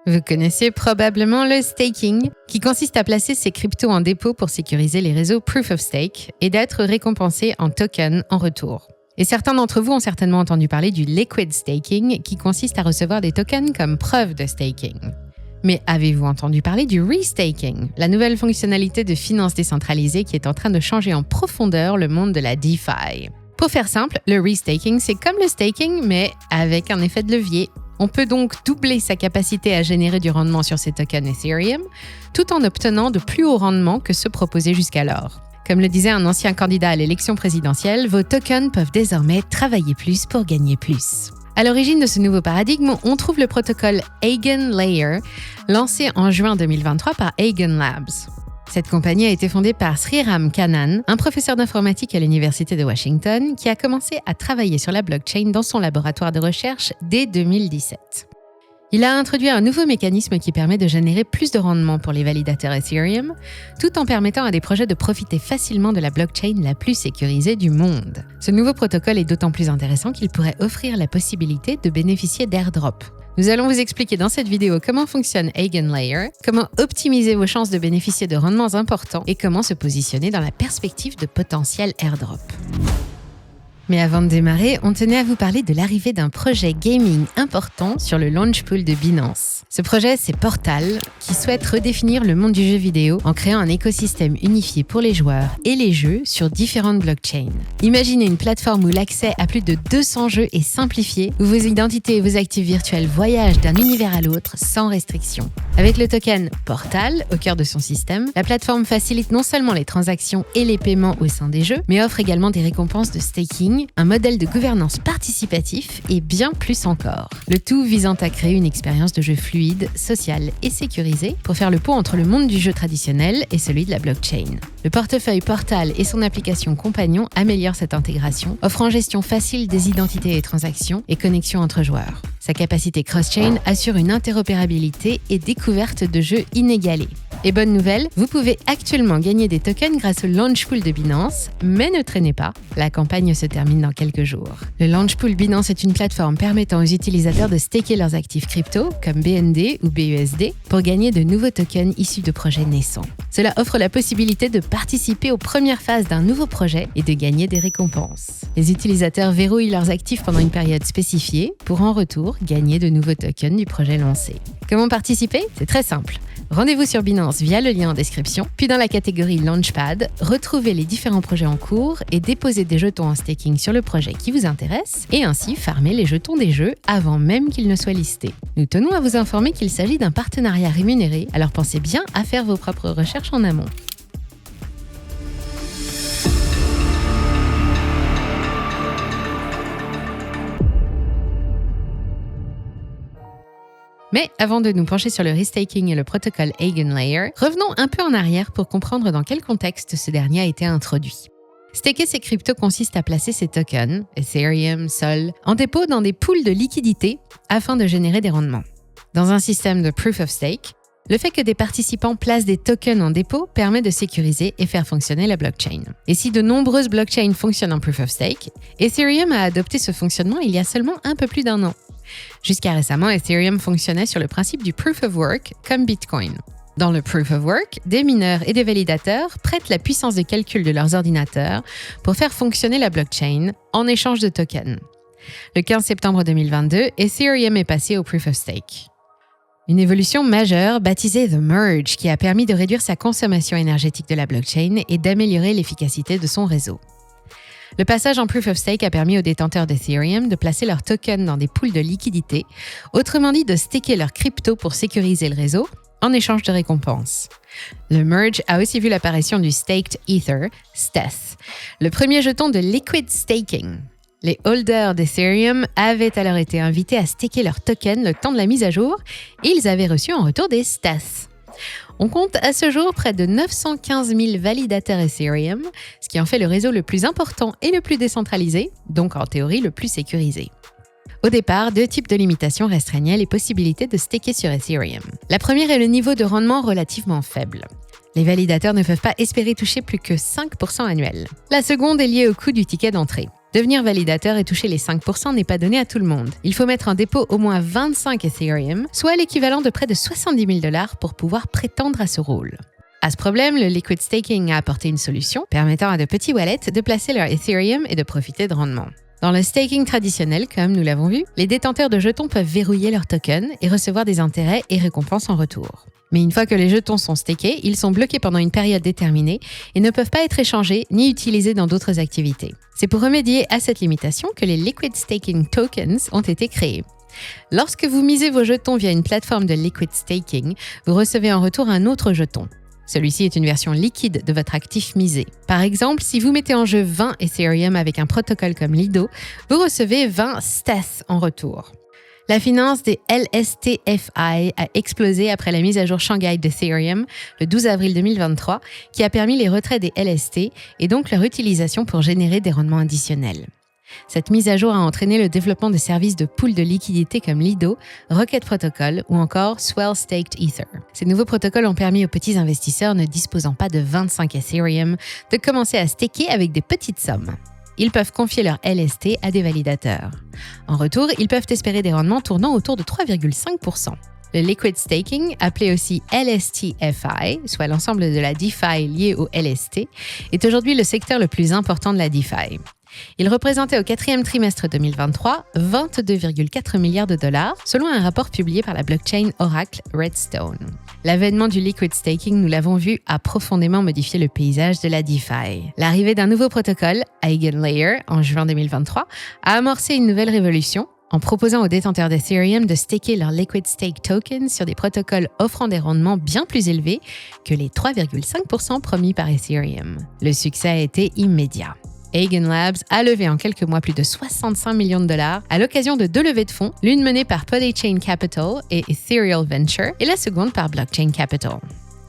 Vous connaissez probablement le staking, qui consiste à placer ses cryptos en dépôt pour sécuriser les réseaux Proof of Stake et d'être récompensé en tokens en retour. Et certains d'entre vous ont certainement entendu parler du liquid staking, qui consiste à recevoir des tokens comme preuve de staking. Mais avez-vous entendu parler du restaking, la nouvelle fonctionnalité de finance décentralisée qui est en train de changer en profondeur le monde de la DeFi? Pour faire simple, le restaking, c'est comme le staking, mais avec un effet de levier. On peut donc doubler sa capacité à générer du rendement sur ses tokens Ethereum, tout en obtenant de plus hauts rendements que ceux proposés jusqu'alors. Comme le disait un ancien candidat à l'élection présidentielle, vos tokens peuvent désormais travailler plus pour gagner plus. À l'origine de ce nouveau paradigme, on trouve le protocole EigenLayer, lancé en juin 2023 par EigenLabs. Cette compagnie a été fondée par Sriram Kannan, un professeur d'informatique à l'Université de Washington, qui a commencé à travailler sur la blockchain dans son laboratoire de recherche dès 2017. Il a introduit un nouveau mécanisme qui permet de générer plus de rendement pour les validateurs Ethereum, tout en permettant à des projets de profiter facilement de la blockchain la plus sécurisée du monde. Ce nouveau protocole est d'autant plus intéressant qu'il pourrait offrir la possibilité de bénéficier d'airdrop. Nous allons vous expliquer dans cette vidéo comment fonctionne EigenLayer, comment optimiser vos chances de bénéficier de rendements importants et comment se positionner dans la perspective de potentiel airdrop. Mais avant de démarrer, on tenait à vous parler de l'arrivée d'un projet gaming important sur le launch pool de Binance. Ce projet, c'est Portal, qui souhaite redéfinir le monde du jeu vidéo en créant un écosystème unifié pour les joueurs et les jeux sur différentes blockchains. Imaginez une plateforme où l'accès à plus de 200 jeux est simplifié, où vos identités et vos actifs virtuels voyagent d'un univers à l'autre sans restriction. Avec le token Portal au cœur de son système, la plateforme facilite non seulement les transactions et les paiements au sein des jeux, mais offre également des récompenses de staking, un modèle de gouvernance participatif et bien plus encore. Le tout visant à créer une expérience de jeu fluide, sociale et sécurisée pour faire le pont entre le monde du jeu traditionnel et celui de la blockchain. Le portefeuille Portal et son application compagnon améliorent cette intégration, offrant gestion facile des identités et transactions et connexion entre joueurs. Sa capacité cross-chain assure une interopérabilité et découverte de jeux inégalée. Et bonne nouvelle, vous pouvez actuellement gagner des tokens grâce au Launch Pool de Binance, mais ne traînez pas, la campagne se termine dans quelques jours. Le Launch Pool Binance est une plateforme permettant aux utilisateurs de staker leurs actifs crypto, comme BND ou BUSD, pour gagner de nouveaux tokens issus de projets naissants. Cela offre la possibilité de participer aux premières phases d'un nouveau projet et de gagner des récompenses. Les utilisateurs verrouillent leurs actifs pendant une période spécifiée pour en retour gagner de nouveaux tokens du projet lancé. Comment participer? C'est très simple. Rendez-vous sur Binance via le lien en description, puis dans la catégorie Launchpad, retrouvez les différents projets en cours et déposez des jetons en staking sur le projet qui vous intéresse et ainsi farmer les jetons des jeux avant même qu'ils ne soient listés. Nous tenons à vous informer qu'il s'agit d'un partenariat rémunéré, alors pensez bien à faire vos propres recherches en amont. Mais avant de nous pencher sur le restaking et le protocole EigenLayer, revenons un peu en arrière pour comprendre dans quel contexte ce dernier a été introduit. Staker ses cryptos consiste à placer ses tokens, Ethereum, Sol, en dépôt dans des pools de liquidités afin de générer des rendements. Dans un système de Proof of Stake, le fait que des participants placent des tokens en dépôt permet de sécuriser et faire fonctionner la blockchain. Et si de nombreuses blockchains fonctionnent en Proof of Stake, Ethereum a adopté ce fonctionnement il y a seulement un peu plus d'1 an. Jusqu'à récemment, Ethereum fonctionnait sur le principe du Proof of Work comme Bitcoin. Dans le Proof of Work, des mineurs et des validateurs prêtent la puissance de calcul de leurs ordinateurs pour faire fonctionner la blockchain en échange de tokens. Le 15 septembre 2022, Ethereum est passé au Proof of Stake. Une évolution majeure baptisée The Merge qui a permis de réduire sa consommation énergétique de la blockchain et d'améliorer l'efficacité de son réseau. Le passage en Proof of Stake a permis aux détenteurs d'Ethereum de placer leurs tokens dans des pools de liquidités, autrement dit de staker leurs cryptos pour sécuriser le réseau, en échange de récompenses. Le Merge a aussi vu l'apparition du Staked Ether, STETH, le premier jeton de liquid staking. Les holders d'Ethereum avaient alors été invités à staker leurs tokens le temps de la mise à jour et ils avaient reçu en retour des STETH. On compte à ce jour près de 915 000 validateurs Ethereum, ce qui en fait le réseau le plus important et le plus décentralisé, donc en théorie le plus sécurisé. Au départ, 2 types de limitations restreignaient les possibilités de staker sur Ethereum. La première est le niveau de rendement relativement faible. Les validateurs ne peuvent pas espérer toucher plus que 5% annuel. La seconde est liée au coût du ticket d'entrée. Devenir validateur et toucher les 5% n'est pas donné à tout le monde. Il faut mettre en dépôt au moins 25 Ethereum, soit l'équivalent de près de 70 000 $ pour pouvoir prétendre à ce rôle. À ce problème, le liquid staking a apporté une solution permettant à de petits wallets de placer leur Ethereum et de profiter de rendement. Dans le staking traditionnel, comme nous l'avons vu, les détenteurs de jetons peuvent verrouiller leurs tokens et recevoir des intérêts et récompenses en retour. Mais une fois que les jetons sont stakés, ils sont bloqués pendant une période déterminée et ne peuvent pas être échangés ni utilisés dans d'autres activités. C'est pour remédier à cette limitation que les liquid staking tokens ont été créés. Lorsque vous misez vos jetons via une plateforme de liquid staking, vous recevez en retour un autre jeton. Celui-ci est une version liquide de votre actif misé. Par exemple, si vous mettez en jeu 20 Ethereum avec un protocole comme Lido, vous recevez 20 STETH en retour. La finance des LSTFI a explosé après la mise à jour Shanghai d'Ethereum le 12 avril 2023, qui a permis les retraits des LST et donc leur utilisation pour générer des rendements additionnels. Cette mise à jour a entraîné le développement de services de pool de liquidités comme Lido, Rocket Protocol ou encore Swell Staked Ether. Ces nouveaux protocoles ont permis aux petits investisseurs ne disposant pas de 25 Ethereum de commencer à staker avec des petites sommes. Ils peuvent confier leur LST à des validateurs. En retour, ils peuvent espérer des rendements tournant autour de 3,5%. Le liquid staking, appelé aussi LSTFI, soit l'ensemble de la DeFi liée au LST, est aujourd'hui le secteur le plus important de la DeFi. Il représentait au 4e trimestre 2023 22,4 milliards $, selon un rapport publié par la blockchain Oracle Redstone. L'avènement du liquid staking, nous l'avons vu, a profondément modifié le paysage de la DeFi. L'arrivée d'un nouveau protocole, EigenLayer, en juin 2023, a amorcé une nouvelle révolution en proposant aux détenteurs d'Ethereum de staker leurs liquid stake tokens sur des protocoles offrant des rendements bien plus élevés que les 3,5% promis par Ethereum. Le succès a été immédiat. EigenLabs a levé en quelques mois plus de 65 millions de $ à l'occasion de 2 levées de fonds, l'une menée par Polychain Capital et Ethereal Venture et la seconde par Blockchain Capital.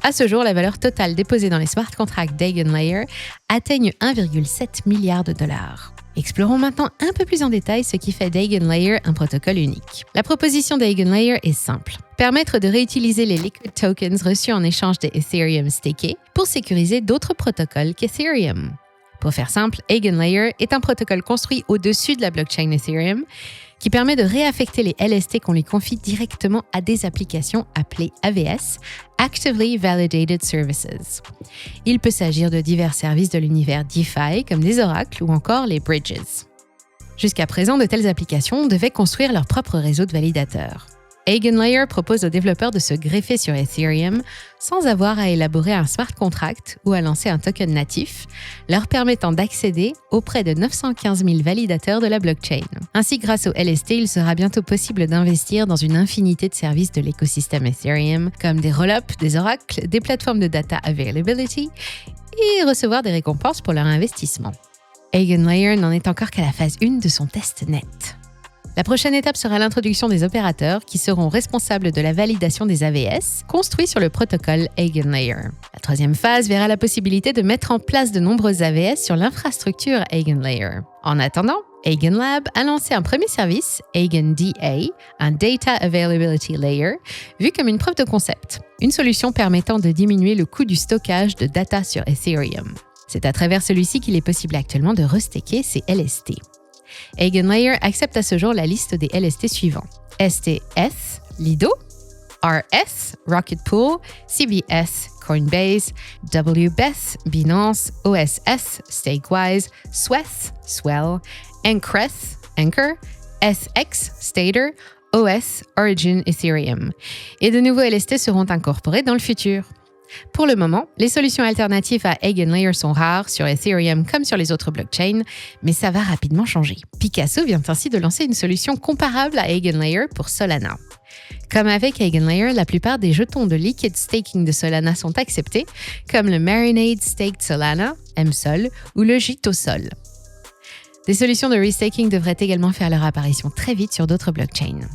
À ce jour, la valeur totale déposée dans les smart contracts d'EigenLayer atteigne 1,7 milliard $. Explorons maintenant un peu plus en détail ce qui fait d'EigenLayer un protocole unique. La proposition d'EigenLayer est simple. Permettre de réutiliser les liquid tokens reçus en échange des Ethereum stakés pour sécuriser d'autres protocoles qu'Ethereum. Pour faire simple, EigenLayer est un protocole construit au-dessus de la blockchain Ethereum qui permet de réaffecter les LST qu'on lui confie directement à des applications appelées AVS, Actively Validated Services. Il peut s'agir de divers services de l'univers DeFi comme des oracles ou encore les bridges. Jusqu'à présent, de telles applications devaient construire leur propre réseau de validateurs. EigenLayer propose aux développeurs de se greffer sur Ethereum sans avoir à élaborer un smart contract ou à lancer un token natif, leur permettant d'accéder auprès de 915 000 validateurs de la blockchain. Ainsi, grâce au LST, il sera bientôt possible d'investir dans une infinité de services de l'écosystème Ethereum, comme des roll-ups, des oracles, des plateformes de data availability et recevoir des récompenses pour leur investissement. EigenLayer n'en est encore qu'à la phase 1 de son testnet. La prochaine étape sera l'introduction des opérateurs qui seront responsables de la validation des AVS construits sur le protocole EigenLayer. La troisième phase verra la possibilité de mettre en place de nombreuses AVS sur l'infrastructure EigenLayer. En attendant, EigenLab a lancé un premier service, EigenDA, un Data Availability Layer, vu comme une preuve de concept, une solution permettant de diminuer le coût du stockage de data sur Ethereum. C'est à travers celui-ci qu'il est possible actuellement de restaker ces LST. EigenLayer accepte à ce jour la liste des LST suivants: STS, Lido, RS, Rocket Pool, CBS, Coinbase, WBETH, Binance, OSS, Stakewise, Sweth, Swell, Encrest, Anchor, SX, Stader, OS, Origin, Ethereum. Et de nouveaux LST seront incorporés dans le futur. Pour le moment, les solutions alternatives à EigenLayer sont rares sur Ethereum comme sur les autres blockchains, mais ça va rapidement changer. Picasso vient ainsi de lancer une solution comparable à EigenLayer pour Solana. Comme avec EigenLayer, la plupart des jetons de liquid staking de Solana sont acceptés, comme le Marinade Staked Solana, MSOL, ou le JITO-Sol. Des solutions de restaking devraient également faire leur apparition très vite sur d'autres blockchains.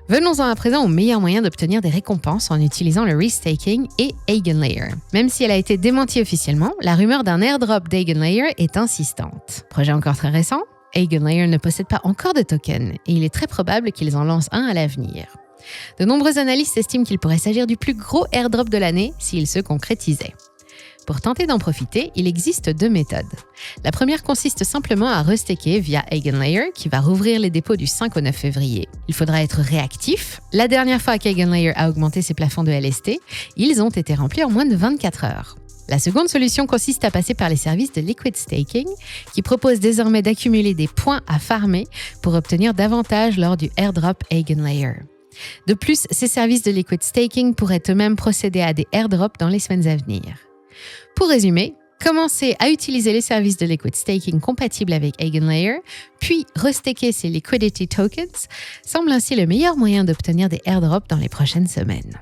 Venons-en à présent au meilleur moyen d'obtenir des récompenses en utilisant le restaking et EigenLayer. Même si elle a été démentie officiellement, la rumeur d'un airdrop d'EigenLayer est insistante. Projet encore très récent, EigenLayer ne possède pas encore de token et il est très probable qu'ils en lancent un à l'avenir. De nombreux analystes estiment qu'il pourrait s'agir du plus gros airdrop de l'année s'il se concrétisait. Pour tenter d'en profiter, il existe 2 méthodes. La première consiste simplement à restaker via EigenLayer qui va rouvrir les dépôts du 5 au 9 février. Il faudra être réactif. La dernière fois qu'EigenLayer a augmenté ses plafonds de LST, ils ont été remplis en moins de 24 heures. La seconde solution consiste à passer par les services de Liquid Staking qui proposent désormais d'accumuler des points à farmer pour obtenir davantage lors du airdrop EigenLayer. De plus, ces services de Liquid Staking pourraient eux-mêmes procéder à des airdrops dans les semaines à venir. Pour résumer, commencer à utiliser les services de Liquid Staking compatibles avec EigenLayer, puis restaker ces Liquidity Tokens semble ainsi le meilleur moyen d'obtenir des airdrops dans les prochaines semaines.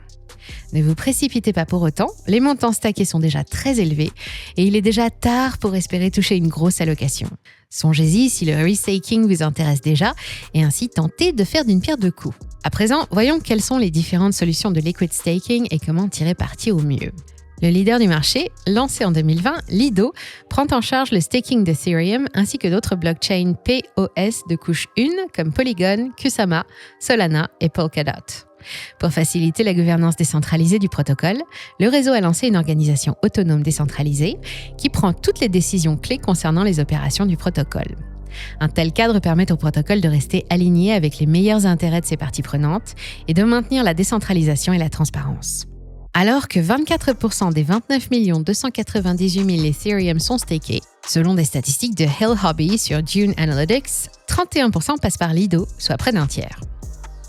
Ne vous précipitez pas pour autant, les montants stackés sont déjà très élevés et il est déjà tard pour espérer toucher une grosse allocation. Songez-y si le restaking vous intéresse déjà et ainsi tentez de faire d'une pierre deux coups. À présent, voyons quelles sont les différentes solutions de Liquid Staking et comment tirer parti au mieux. Le leader du marché, lancé en 2020, Lido, prend en charge le staking d'Ethereum ainsi que d'autres blockchains POS de couche 1 comme Polygon, Kusama, Solana et Polkadot. Pour faciliter la gouvernance décentralisée du protocole, le réseau a lancé une organisation autonome décentralisée qui prend toutes les décisions clés concernant les opérations du protocole. Un tel cadre permet au protocole de rester aligné avec les meilleurs intérêts de ses parties prenantes et de maintenir la décentralisation et la transparence. Alors que 24% des 29 298 000 Ethereum sont stakés, selon des statistiques de Hill Hobby sur Dune Analytics, 31% passent par Lido, soit près d'un tiers.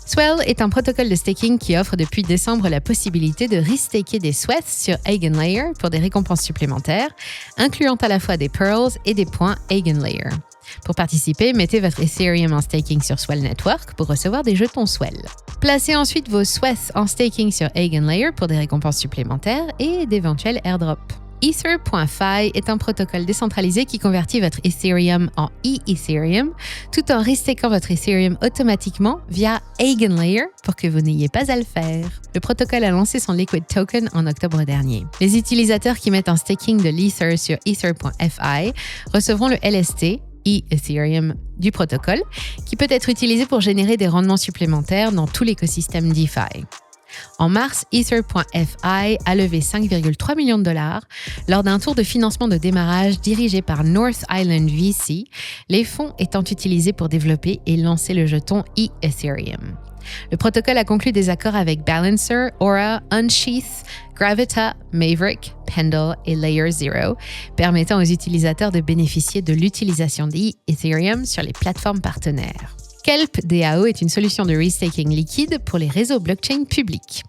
Swell est un protocole de staking qui offre depuis décembre la possibilité de restaker des sweats sur EigenLayer pour des récompenses supplémentaires, incluant à la fois des pearls et des points EigenLayer. Pour participer, mettez votre Ethereum en staking sur Swell Network pour recevoir des jetons Swell. Placez ensuite vos sweats en staking sur EigenLayer pour des récompenses supplémentaires et d'éventuels airdrops. Ether.fi est un protocole décentralisé qui convertit votre Ethereum en e-Ethereum tout en restakant votre Ethereum automatiquement via EigenLayer pour que vous n'ayez pas à le faire. Le protocole a lancé son Liquid Token en octobre dernier. Les utilisateurs qui mettent en staking de l'Ether sur Ether.fi recevront le LST, e-Ethereum, du protocole qui peut être utilisé pour générer des rendements supplémentaires dans tout l'écosystème DeFi. En mars, Ether.fi a levé 5,3 millions de dollars lors d'un tour de financement de démarrage dirigé par North Island VC, les fonds étant utilisés pour développer et lancer le jeton e-Ethereum. Le protocole a conclu des accords avec Balancer, Aura, Unsheath, Gravita, Maverick, Pendle et Layer 0, permettant aux utilisateurs de bénéficier de l'utilisation d'e-Ethereum sur les plateformes partenaires. Kelp DAO est une solution de restaking liquide pour les réseaux blockchain publics.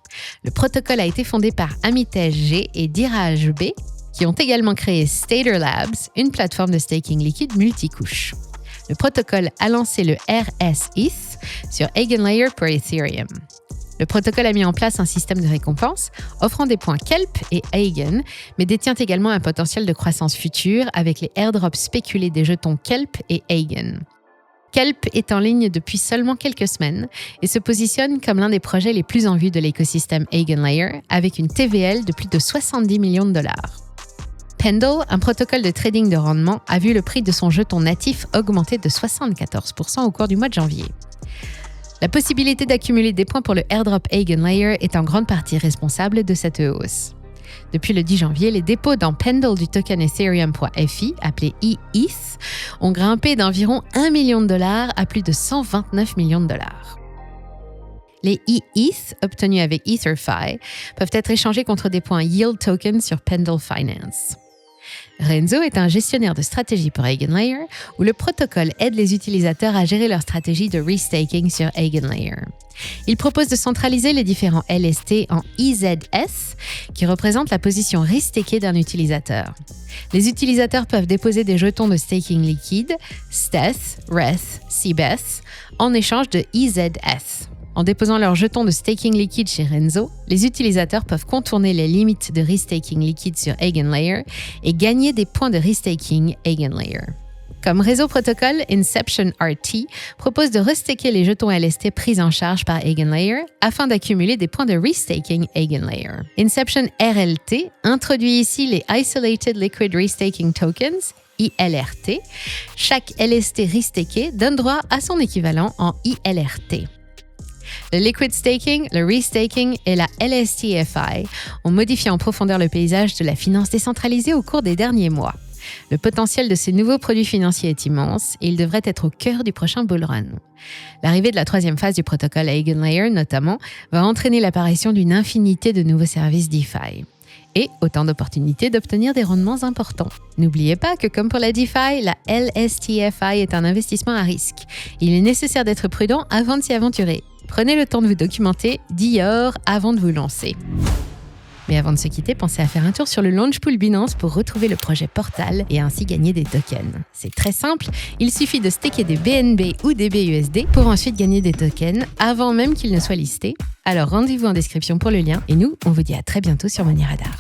Le protocole a été fondé par Amitej G et Diraj B, qui ont également créé Stader Labs, une plateforme de staking liquide multicouche. Le protocole a lancé le RS-ETH sur EigenLayer pour Ethereum. Le protocole a mis en place un système de récompense offrant des points Kelp et Eigen, mais détient également un potentiel de croissance future avec les airdrops spéculés des jetons Kelp et Eigen. Kelp est en ligne depuis seulement quelques semaines et se positionne comme l'un des projets les plus en vue de l'écosystème EigenLayer avec une TVL de plus de 70 millions de dollars. Pendle, un protocole de trading de rendement, a vu le prix de son jeton natif augmenter de 74% au cours du mois de janvier. La possibilité d'accumuler des points pour le airdrop EigenLayer est en grande partie responsable de cette hausse. Depuis le 10 janvier, les dépôts dans Pendle du token Ethereum.fi, appelé e-ETH, ont grimpé d'environ 1 million de dollars à plus de 129 millions de dollars. Les e-ETH obtenus avec EtherFi peuvent être échangés contre des points Yield Token sur Pendle Finance. Renzo est un gestionnaire de stratégie pour EigenLayer où le protocole aide les utilisateurs à gérer leur stratégie de restaking sur EigenLayer. Il propose de centraliser les différents LST en EZS qui représentent la position restakée d'un utilisateur. Les utilisateurs peuvent déposer des jetons de staking liquide, Steth, Reth, Seabeth, en échange de EZS. En déposant leurs jetons de staking liquide chez Renzo, les utilisateurs peuvent contourner les limites de restaking liquide sur EigenLayer et gagner des points de restaking EigenLayer. Comme réseau protocole, Inception RT propose de restaker les jetons LST pris en charge par EigenLayer afin d'accumuler des points de restaking EigenLayer. Inception RLT introduit ici les Isolated Liquid Restaking Tokens, ILRT. Chaque LST restaké donne droit à son équivalent en ILRT. Le liquid staking, le restaking et la LSTFI ont modifié en profondeur le paysage de la finance décentralisée au cours des derniers mois. Le potentiel de ces nouveaux produits financiers est immense et il devrait être au cœur du prochain bull run. L'arrivée de la troisième phase du protocole Eigenlayer, notamment, va entraîner l'apparition d'une infinité de nouveaux services DeFi. Et autant d'opportunités d'obtenir des rendements importants. N'oubliez pas que comme pour la DeFi, la LSTFI est un investissement à risque. Il est nécessaire d'être prudent avant de s'y aventurer. Prenez le temps de vous documenter d'hier avant de vous lancer. Mais avant de se quitter, pensez à faire un tour sur le Launchpool Binance pour retrouver le projet Portal et ainsi gagner des tokens. C'est très simple, il suffit de staker des BNB ou des BUSD pour ensuite gagner des tokens avant même qu'ils ne soient listés. Alors rendez-vous en description pour le lien et nous, on vous dit à très bientôt sur Money Radar.